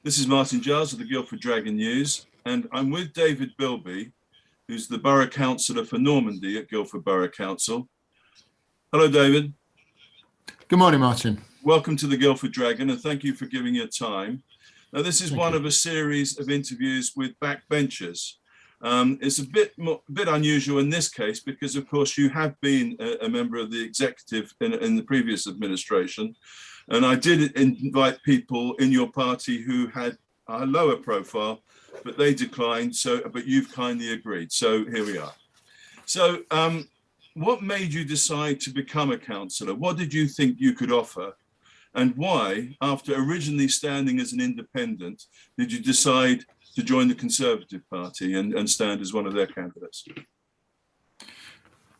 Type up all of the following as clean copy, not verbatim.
This is Martin Giles of the Guildford Dragon News, and I'm with David Bilbe, who's the Borough Councillor for Normandy at Guildford Borough Council. Hello, David. Good morning, Martin. Welcome to the Guildford Dragon, and thank you for giving your time. Now, this is one of a series of interviews with backbenchers. It's a bit unusual in this case because, of course, you have been a member of the executive in the previous administration. And I did invite people in your party who had a lower profile, but they declined. But you've kindly agreed. So here we are. So what made you decide to become a councillor? What did you think you could offer? And why, after originally standing as an independent, did you decide to join the Conservative Party and stand as one of their candidates?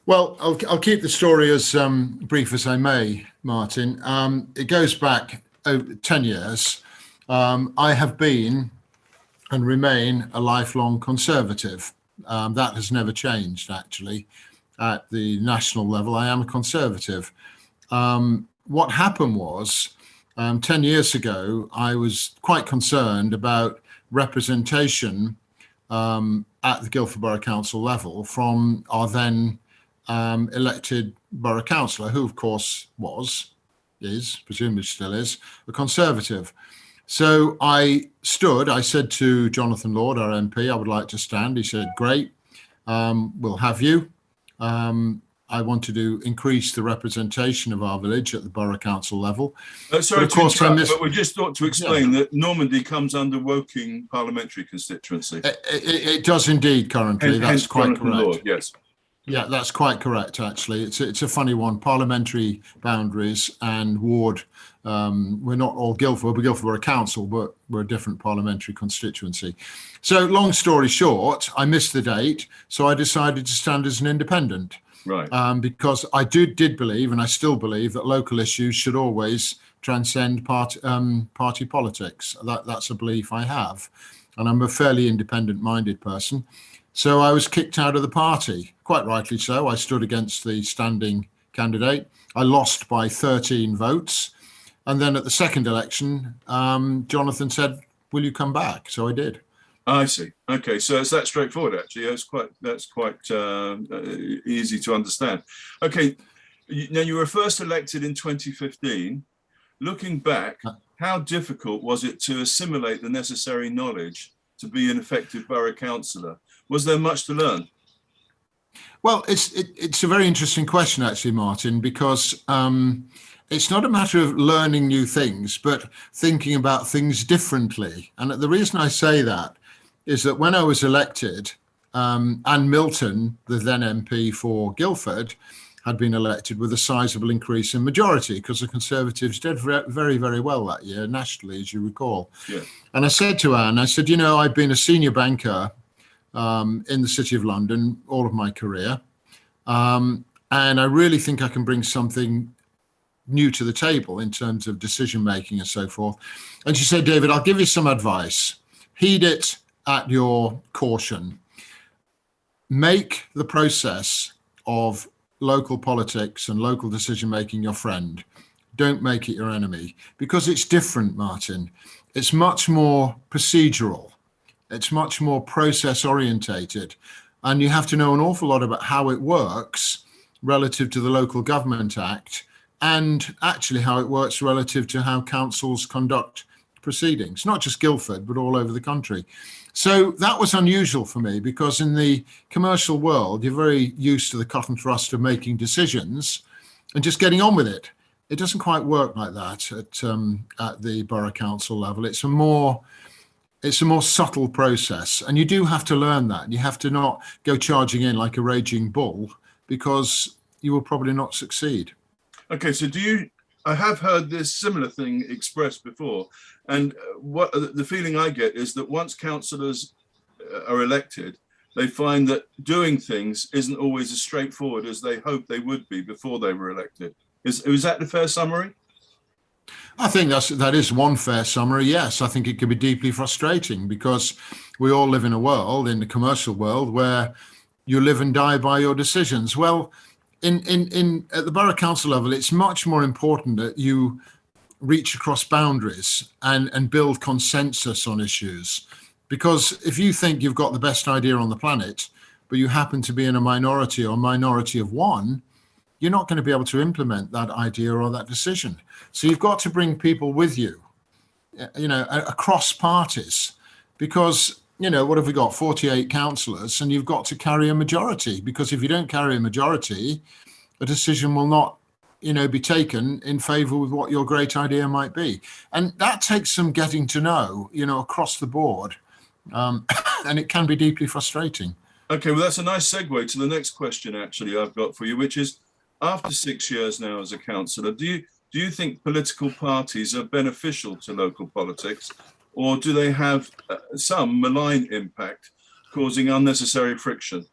Well, I'll keep the story as brief as I may, Martin. It goes back over 10 years. I have been and remain a lifelong Conservative. That has never changed, actually. At the national level, I am a Conservative. What happened was, 10 years ago, I was quite concerned about representation at the Guildford Borough Council level from our then elected borough councillor, who of course presumably still is, a Conservative. So I said to Jonathan Lord, our MP, I would like to stand. He said, great, we'll have you. I wanted to increase the representation of our village at the borough council level. Sorry to interrupt, but we just thought to explain that Normandy comes under Woking parliamentary constituency. It does indeed currently. That's quite correct. Lord, yes. Yeah, that's quite correct, actually. It's a funny one. Parliamentary boundaries and ward. We're not all Guildford. We're Guildford Borough Council, but we're a different parliamentary constituency. So long story short, I missed the date. So I decided to stand as an independent. Right. Because I did believe, and I still believe, that local issues should always transcend party politics. That's a belief I have. And I'm a fairly independent-minded person. So I was kicked out of the party, quite rightly so. I stood against the standing candidate. I lost by 13 votes. And then at the second election, Jonathan said, will you come back? So I did. I see. Okay, so it's that straightforward, actually. That's quite easy to understand. Okay, now you were first elected in 2015. Looking back, how difficult was it to assimilate the necessary knowledge to be an effective borough councillor? Was there much to learn? Well, it's a very interesting question, actually, Martin, because it's not a matter of learning new things, but thinking about things differently. And the reason I say that is that when I was elected, Anne Milton, the then MP for Guildford, had been elected with a sizable increase in majority because the Conservatives did very, very well that year nationally, as you recall. Yeah. And I said to Anne, you know, I've been a senior banker in the City of London all of my career. And I really think I can bring something new to the table in terms of decision making and so forth. And she said, David, I'll give you some advice. Heed it at your caution. Make the process of local politics and local decision making your friend. Don't make it your enemy, because it's different, Martin. It's much more procedural. It's much more process orientated. And you have to know an awful lot about how it works relative to the Local Government Act, and actually how it works relative to how councils conduct proceedings, not just Guildford, but all over the country. So that was unusual for me, because in the commercial world, you're very used to the cut and thrust of making decisions and just getting on with it. It doesn't quite work like that at the borough council level. It's a more subtle process, and you do have to learn that. You have to not go charging in like a raging bull, because you will probably not succeed. Okay, so I have heard this similar thing expressed before, and what the feeling I get is that once councillors are elected, they find that doing things isn't always as straightforward as they hoped they would be before they were elected. Is that the fair summary? I think that is one fair summary. Yes, I think it can be deeply frustrating, because we all live in a world, in the commercial world, where you live and die by your decisions. Well, at the borough council level, it's much more important that you reach across boundaries and build consensus on issues. Because if you think you've got the best idea on the planet, but you happen to be in a minority or minority of one, you're not going to be able to implement that idea or that decision. So you've got to bring people with you, across parties, because, what have we got? 48 councillors, and you've got to carry a majority, because if you don't carry a majority, a decision will not, be taken in favour with what your great idea might be. And that takes some getting to know, across the board. And it can be deeply frustrating. Okay, well, that's a nice segue to the next question, actually, I've got for you, which is, after 6 years now as a councillor, do you think political parties are beneficial to local politics, or do they have some malign impact, causing unnecessary friction?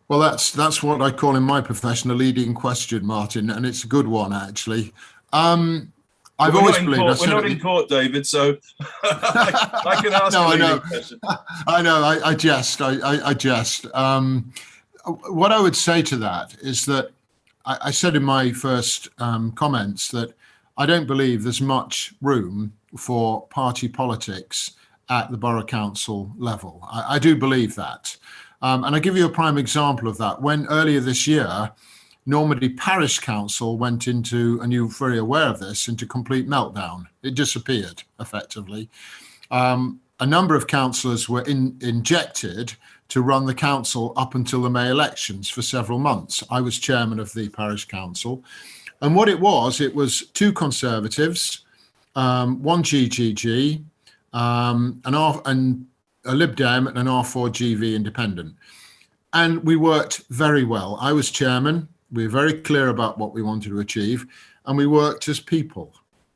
Well, that's what I call in my profession a leading question, Martin, and it's a good one, actually. I've always believed. We're not in court, David, so I can ask a leading question. I know. I jest. I jest. What I would say to that is that I said in my first comments that I don't believe there's much room for party politics at the borough council level. I do believe that. And I'll give you a prime example of that. When earlier this year, Normandy Parish Council went into, and you're very aware of this, into complete meltdown. It disappeared, effectively. A number of councillors were injected to run the council up until the May elections for several months. I was chairman of the parish council. And what it was two Conservatives, one GGG, and a Lib Dem and an R4GV independent. And we worked very well. I was chairman. We were very clear about what we wanted to achieve, and we worked as people.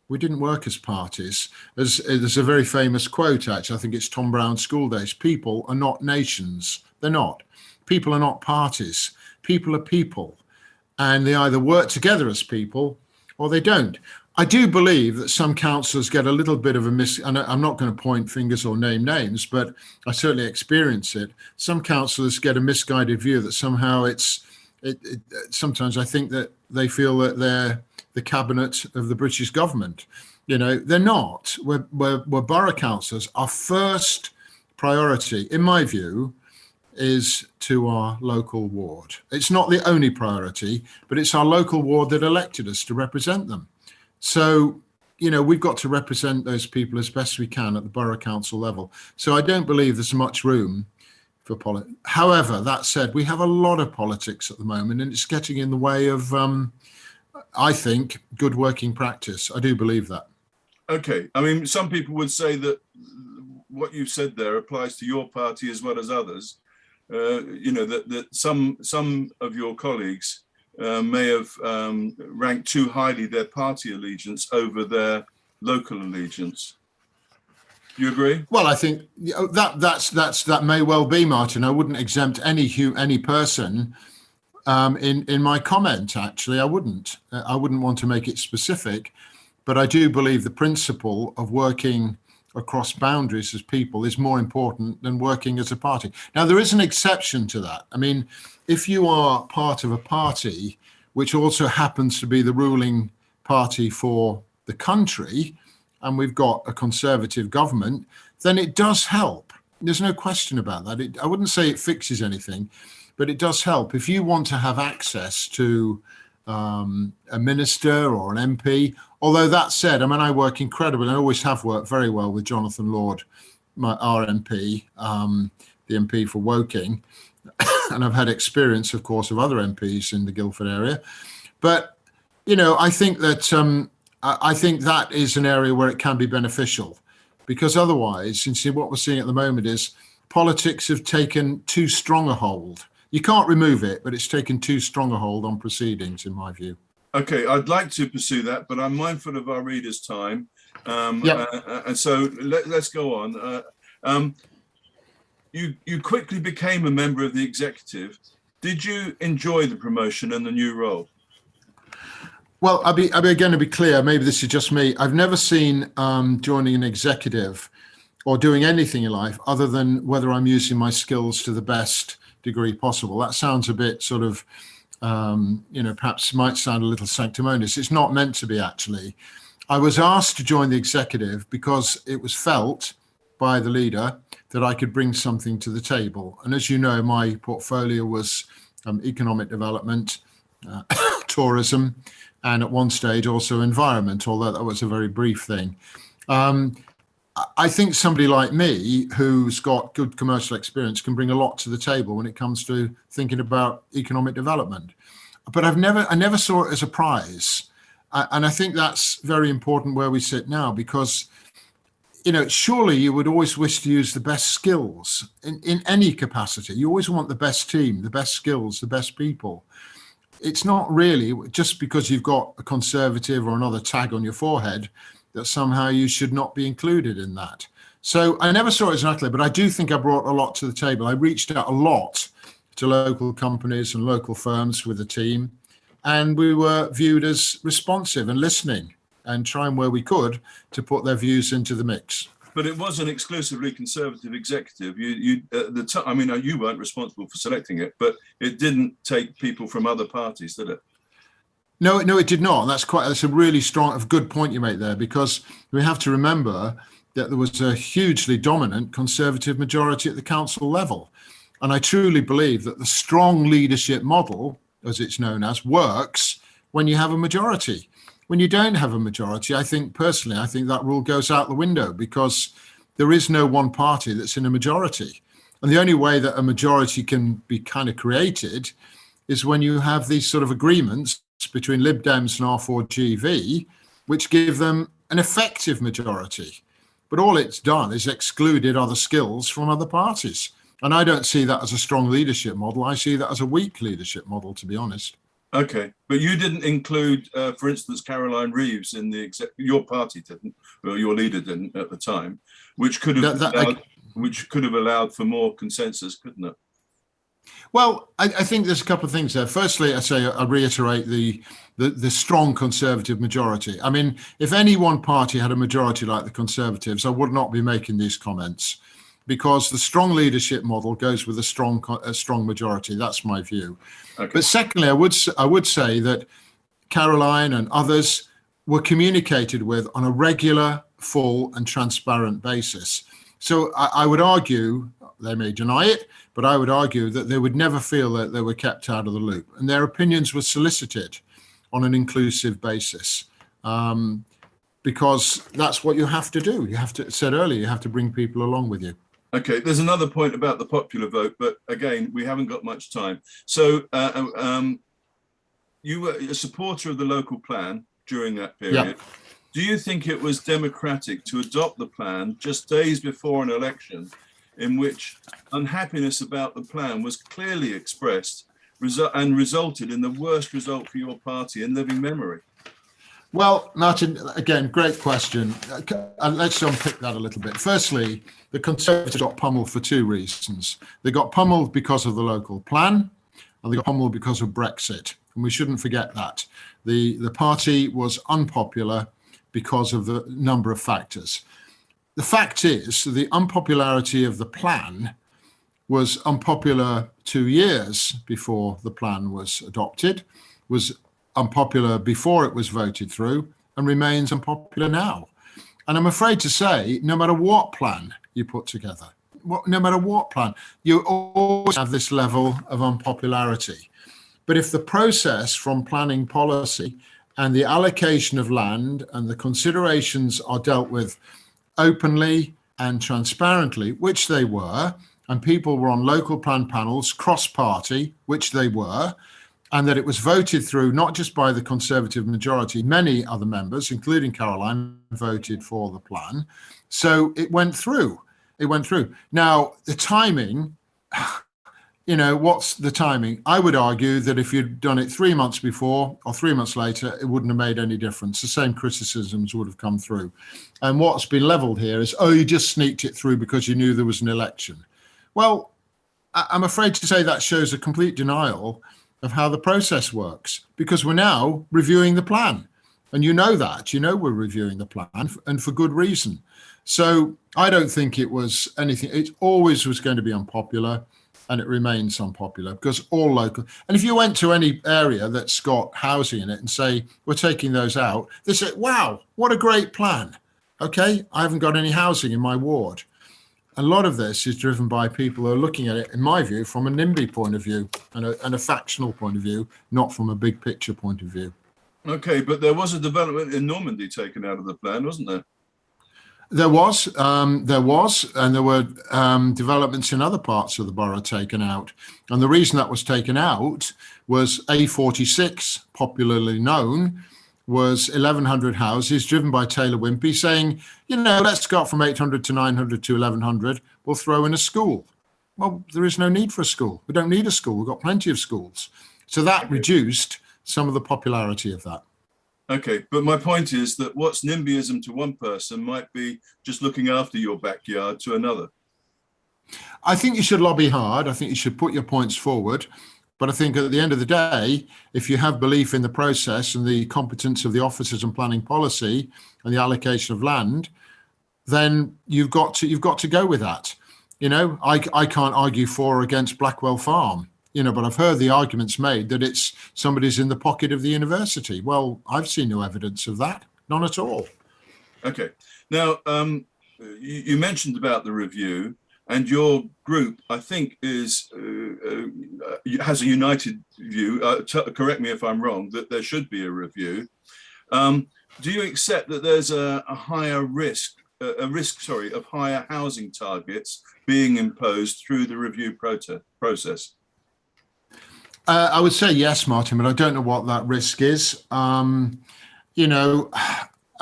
We didn't work as parties. There's a very famous quote, actually, I think it's Tom Brown's School Days: people are not nations. They're not. People are not parties. People are people. And they either work together as people or they don't. I do believe that some councillors get a little bit of and I'm not going to point fingers or name names, but I certainly experience it. Some councillors get a misguided view that somehow sometimes I think that they feel that they're the cabinet of the British government. They're not. We're borough councillors. Our first priority, in my view, is to our local ward. It's not the only priority, but it's our local ward that elected us to represent them. So, we've got to represent those people as best we can at the borough council level. So I don't believe there's much room for politics. However, that said, we have a lot of politics at the moment, and it's getting in the way of, I think, good working practice. I do believe that. Okay. I mean, some people would say that what you've said there applies to your party as well as others. That some of your colleagues may have ranked too highly their party allegiance over their local allegiance. Do you agree? Well, I think that may well be, Martin. I wouldn't exempt any person in my comment. Actually, I wouldn't. I wouldn't want to make it specific, but I do believe the principle of working across boundaries as people is more important than working as a party. Now, there is an exception to that. I mean, if you are part of a party which also happens to be the ruling party for the country, and we've got a Conservative government, then it does help. There's no question about that. I wouldn't say it fixes anything, but it does help. If you want to have access to a minister or an MP, although that said, I mean, I work incredibly, and I always have worked very well with Jonathan Lord, our MP, the MP for Woking, and I've had experience, of course, of other MPs in the Guildford area. But, I think that is an area where it can be beneficial, because otherwise, what we're seeing at the moment is politics have taken too strong a hold. You can't remove it, but it's taken too strong a hold on proceedings, in my view. Okay, I'd like to pursue that, but I'm mindful of our readers' time. And so let's go on. You quickly became a member of the executive. Did you enjoy the promotion and the new role? Well, I'll be going to be clear. Maybe this is just me. I've never seen joining an executive or doing anything in life other than whether I'm using my skills to the best degree possible. That sounds a bit sort of, perhaps might sound a little sanctimonious. It's not meant to be, actually. I was asked to join the executive because it was felt by the leader that I could bring something to the table. And as you know, my portfolio was economic development, tourism, and at one stage also environment, although that was a very brief thing. I think somebody like me who's got good commercial experience can bring a lot to the table when it comes to thinking about economic development. But I never saw it as a prize. And I think that's very important where we sit now, because surely you would always wish to use the best skills in any capacity. You always want the best team, the best skills, the best people. It's not really just because you've got a Conservative or another tag on your forehead that somehow you should not be included in that. So I never saw it as an accolade, but I do think I brought a lot to the table. I reached out a lot to local companies and local firms with the team, and we were viewed as responsive and listening and trying where we could to put their views into the mix. But it was an exclusively Conservative executive. You weren't responsible for selecting it, but it didn't take people from other parties, did it? No, it did not. That's a really good point you make there, because we have to remember that there was a hugely dominant Conservative majority at the council level. And I truly believe that the strong leadership model, as it's known as, works when you have a majority. When you don't have a majority, I think that rule goes out the window, because there is no one party that's in a majority. And the only way that a majority can be kind of created is when you have these sort of agreements between Lib Dems and R4GV, which give them an effective majority. But all it's done is excluded other skills from other parties. And I don't see that as a strong leadership model. I see that as a weak leadership model, to be honest. Okay, but you didn't include, for instance, Caroline Reeves in the your party didn't, or your leader didn't at the time, which could have allowed for more consensus, couldn't it? Well, I think there's a couple of things there. Firstly, I reiterate the strong Conservative majority. I mean, if any one party had a majority like the Conservatives, I would not be making these comments, because the strong leadership model goes with a strong majority. That's my view. Okay. But secondly, I would say that Caroline and others were communicated with on a regular, full and transparent basis. So I would argue, they may deny it, but I would argue that they would never feel that they were kept out of the loop, and their opinions were solicited on an inclusive basis, because that's what you have to do. You have to, said earlier, you have to bring people along with you. Okay, there's another point about the popular vote, but again, we haven't got much time. So you were a supporter of the local plan during that period. Yeah. Do you think it was democratic to adopt the plan just days before an election in which unhappiness about the plan was clearly expressed and resulted in the worst result for your party in living memory? Well, Martin, again, great question. Let's unpick that a little bit. Firstly, the Conservatives got pummeled for two reasons. They got pummeled because of the local plan, and they got pummeled because of Brexit. And we shouldn't forget that. The party was unpopular because of the number of factors. The fact is, the unpopularity of the plan was unpopular 2 years before the plan was adopted, was unpopular before it was voted through, and remains unpopular now. And I'm afraid to say, no matter what plan you put together, no matter what plan, you always have this level of unpopularity. But if the process from planning policy and the allocation of land and the considerations are dealt with openly and transparently, which they were, and people were on local plan panels, cross-party, which they were, and that it was voted through not just by the Conservative majority, many other members, including Caroline, voted for the plan. So it went through. It went through. Now, the timing, what's the timing? I would argue that if you'd done it 3 months before or 3 months later, it wouldn't have made any difference. The same criticisms would have come through. And what's been leveled here is, you just sneaked it through because you knew there was an election. Well, I'm afraid to say that shows a complete denial of how the process works, because we're now reviewing the plan. And we're reviewing the plan, and for good reason. So I don't think it was anything. It always was going to be unpopular. and it remains unpopular because all local. And if you went to any area that's got housing in it and say, we're taking those out, they say, wow, what a great plan. Okay, I haven't got any housing in my ward. A lot of this is driven by people who are looking at it, in my view, from a NIMBY point of view and a factional point of view, not from a big picture point of view. Okay, but there was a development in Normandy taken out of the plan, wasn't there? There was, and there were developments in other parts of the borough taken out. And the reason that was taken out was A46, popularly known, was 1,100 houses driven by Taylor Wimpey saying, you know, let's go up from 800 to 900 to 1,100. We'll throw in a school. Well, there is no need for a school. We don't need a school. We've got plenty of schools. So that reduced some of the popularity of that. Okay, but my point is that what's NIMBYism to one person might be just looking after your backyard to another. I think you should lobby hard. I think you should put your points forward. But I think at the end of the day, if you have belief in the process and the competence of the officers and planning policy and the allocation of land, then you've got to go with that. You know, I can't argue for or against Blackwell Farm. You know, but I've heard the arguments made that it's somebody's in the pocket of the university. Well, I've seen no evidence of that, none at all. Okay. Now, you mentioned about the review, and your group, I think, has a united view. Correct me if I'm wrong, that there should be a review. Do you accept that there's a higher risk, of higher housing targets being imposed through the review process? I would say yes, Martin, but I don't know what that risk is. You know,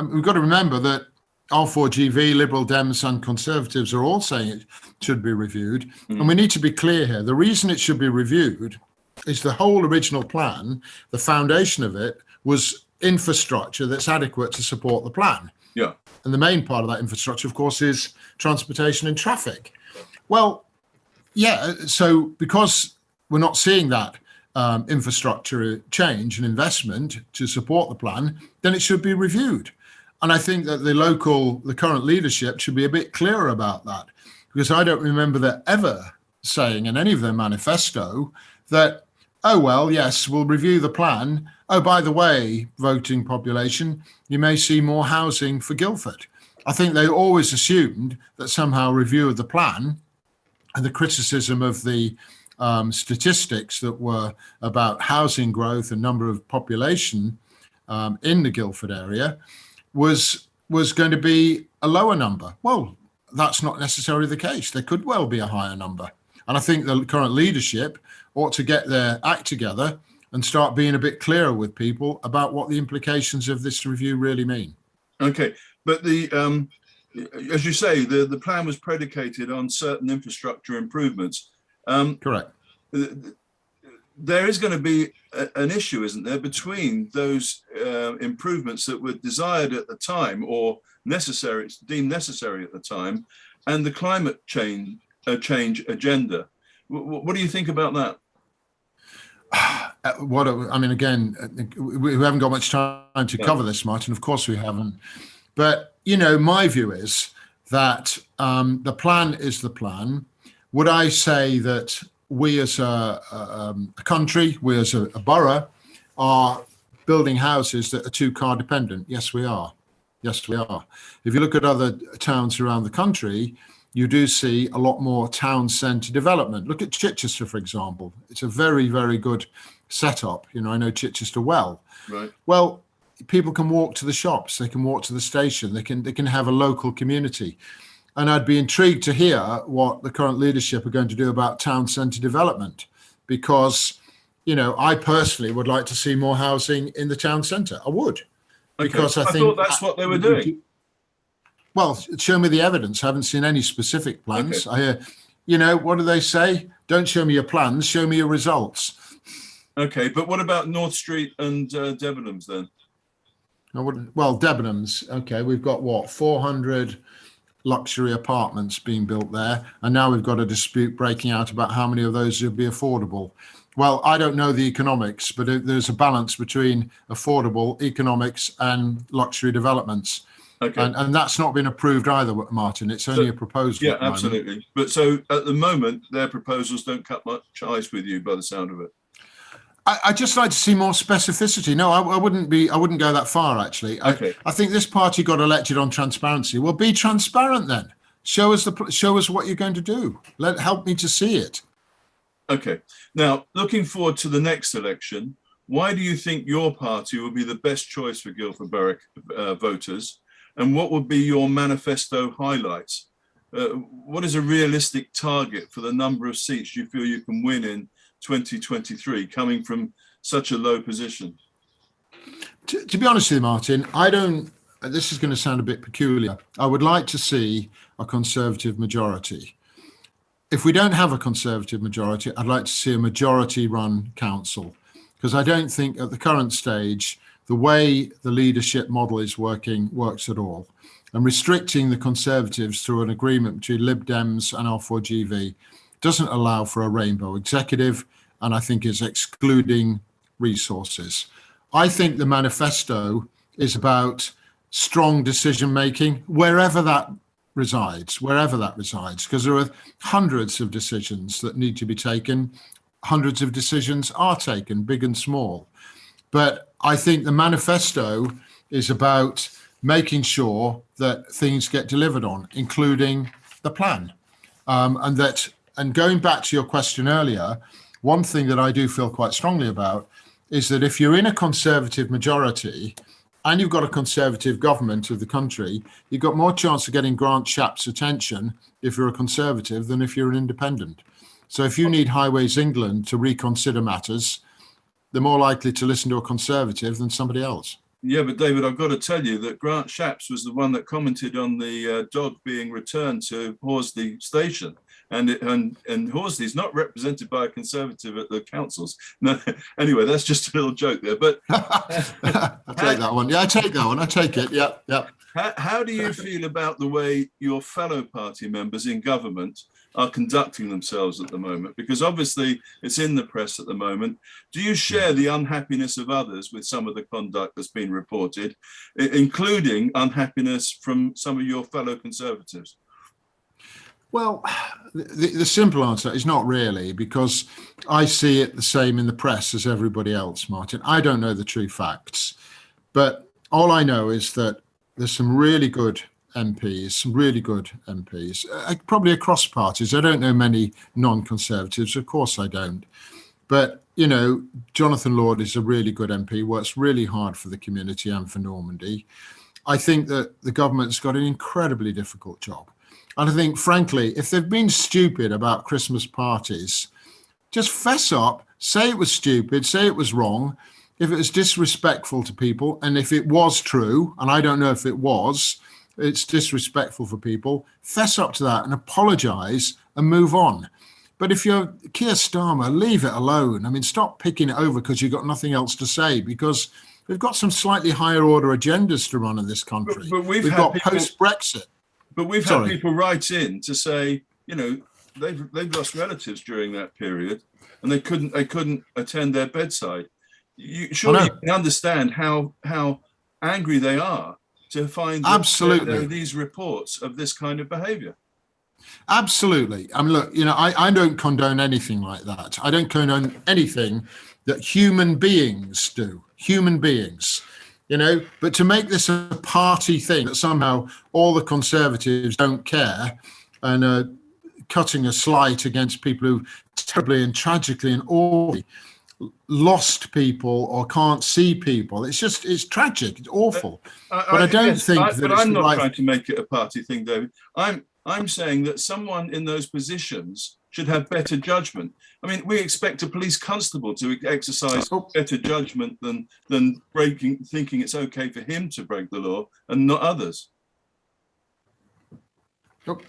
we've got to remember that R4GV, Liberal Dems and Conservatives are all saying it should be reviewed. And we need to be clear here. The reason it should be reviewed is the whole original plan, the foundation of it was infrastructure that's adequate to support the plan. Yeah. And the main part of that infrastructure, of course, is transportation and traffic. Well, yeah, so because we're not seeing that infrastructure change and investment to support the plan, then it should be reviewed. And I think that the current leadership should be a bit clearer about that, because I don't remember them ever saying in any of their manifesto that, oh, well, yes, we'll review the plan. Oh, by the way, voting population, you may see more housing for Guildford. I think they always assumed that somehow review of the plan and the criticism of the statistics that were about housing growth and number of population in the Guildford area was going to be a lower number. Well, that's not necessarily the case. There could well be a higher number. And I think the current leadership ought to get their act together and start being a bit clearer with people about what the implications of this review really mean. Okay. But as you say, the plan was predicated on certain infrastructure improvements. Correct. There is going to be an issue, isn't there, between those improvements that were desired at the time or deemed necessary at the time, and the climate change agenda. What do you think about that? Again, we haven't got much time to cover this, Martin. Of course we haven't. But, you know, my view is that the plan is the plan. Would I say that we as a country, we as a borough, are building houses that are two-car dependent? Yes, we are. Yes, we are. If you look at other towns around the country, you do see a lot more town centre development. Look at Chichester, for example. It's a very, very good setup. You know, I know Chichester well. Right. Well, people can walk to the shops. They can walk to the station. They can have a local community. And I'd be intrigued to hear what the current leadership are going to do about town centre development, because, you know, I personally would like to see more housing in the town centre. I would. Okay. Because I think thought that's what they were doing. Well, show me the evidence. I haven't seen any specific plans. Okay. I hear, you know, what do they say? Don't show me your plans, show me your results. Okay, but what about North Street and Debenhams then? Well, Debenhams, okay, we've got what, 400 luxury apartments being built there, and now we've got a dispute breaking out about how many of those would be affordable. Well, I don't know the economics, but there's a balance between affordable economics and luxury developments. Okay. And that's not been approved either, Martin. It's only a proposal. Yeah, at the moment. absolutely. But so at the moment, their proposals don't cut much ice with you by the sound of it. I just like to see more specificity. No, I wouldn't go that far, actually. Okay. I think this party got elected on transparency. Well, be transparent then. Show us what you're going to do. Help me to see it. Okay. Now, looking forward to the next election, why do you think your party will be the best choice for Guildford Borough voters? And what would be your manifesto highlights? What is a realistic target for the number of seats you feel you can win in 2023, coming from such a low position? To be honest with you, Martin, this is going to sound a bit peculiar. I would like to see a Conservative majority. If we don't have a Conservative majority, I'd like to see a majority-run council, because I don't think at the current stage, the way the leadership model is works at all. And restricting the Conservatives through an agreement between Lib Dems and R4GV doesn't allow for a rainbow executive, and I think is excluding resources. I think the manifesto is about strong decision making wherever that resides, because there are hundreds of decisions that need to be taken. Hundreds of decisions are taken, big and small. But I think the manifesto is about making sure that things get delivered on, including the plan. And going back to your question earlier, one thing that I do feel quite strongly about is that if you're in a Conservative majority and you've got a Conservative government of the country, you've got more chance of getting Grant Shapps' attention if you're a Conservative than if you're an independent. So if you need Highways England to reconsider matters, they're more likely to listen to a Conservative than somebody else. Yeah, but David, I've got to tell you that Grant Shapps was the one that commented on the dog being returned to Horsley Station. And Horsley's not represented by a Conservative at the councils. No, anyway, that's just a little joke there. But I'll take that one. Yeah, I take that one. I take it. Yeah, yeah. How do you feel about the way your fellow party members in government are conducting themselves at the moment? Because obviously it's in the press at the moment. Do you share the unhappiness of others with some of the conduct that's been reported, including unhappiness from some of your fellow Conservatives? Well, the simple answer is not really, because I see it the same in the press as everybody else, Martin. I don't know the true facts, but all I know is that there's some really good MPs, probably across parties. I don't know many non-Conservatives, of course I don't. But, you know, Jonathan Lord is a really good MP, works really hard for the community and for Normandy. I think that the government's got an incredibly difficult job. And I think, frankly, if they've been stupid about Christmas parties, just fess up, say it was stupid, say it was wrong. If it was disrespectful to people, and if it was true, and I don't know if it was, it's disrespectful for people, fess up to that and apologise and move on. But if you're Keir Starmer, leave it alone. I mean, stop picking it over because you've got nothing else to say, because we've got some slightly higher order agendas to run in this country. But we've got post-Brexit. But we've had people write in to say, you know, they've lost relatives during that period, and they couldn't attend their bedside. Surely you can understand how angry they are to find that there are these reports of this kind of behaviour. Absolutely. I mean, look, you know, I don't condone anything like that. I don't condone anything that human beings do. Human beings. You know, but to make this a party thing, that somehow all the Conservatives don't care and are cutting a slight against people who terribly and tragically and awfully lost people or can't see people. It's tragic. It's awful. But I don't think that. But I'm not trying to make it a party thing, David. I'm saying that someone in those positions should have better judgment. I mean, we expect a police constable to exercise better judgment than thinking it's okay for him to break the law and not others. Oh.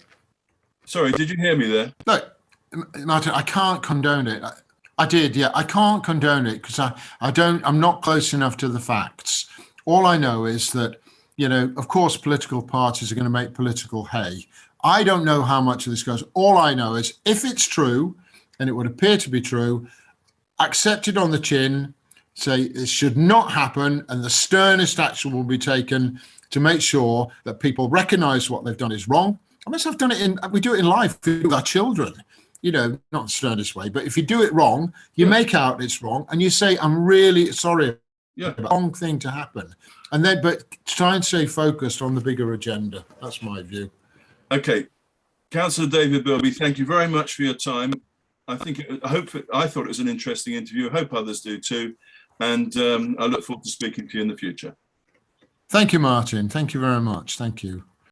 Sorry, did you hear me there? Look, Martin, I can't condone it. I did, yeah. I can't condone it because I'm not close enough to the facts. All I know is that, you know, of course, political parties are going to make political hay. I don't know how much of this goes. All I know is if it's true, and it would appear to be true, accept it on the chin, say it should not happen, and the sternest action will be taken to make sure that people recognize what they've done is wrong. And let's have done it we do it in life with our children, you know, not the sternest way, but if you do it wrong, you make out it's wrong and you say, I'm really sorry. Yeah. Wrong thing to happen. And then, but try and stay focused on the bigger agenda. That's my view. Okay. Councillor David Bilbe, thank you very much for your time. I thought it was an interesting interview. I hope others do too. And I look forward to speaking to you in the future. Thank you, Martin. Thank you very much. Thank you.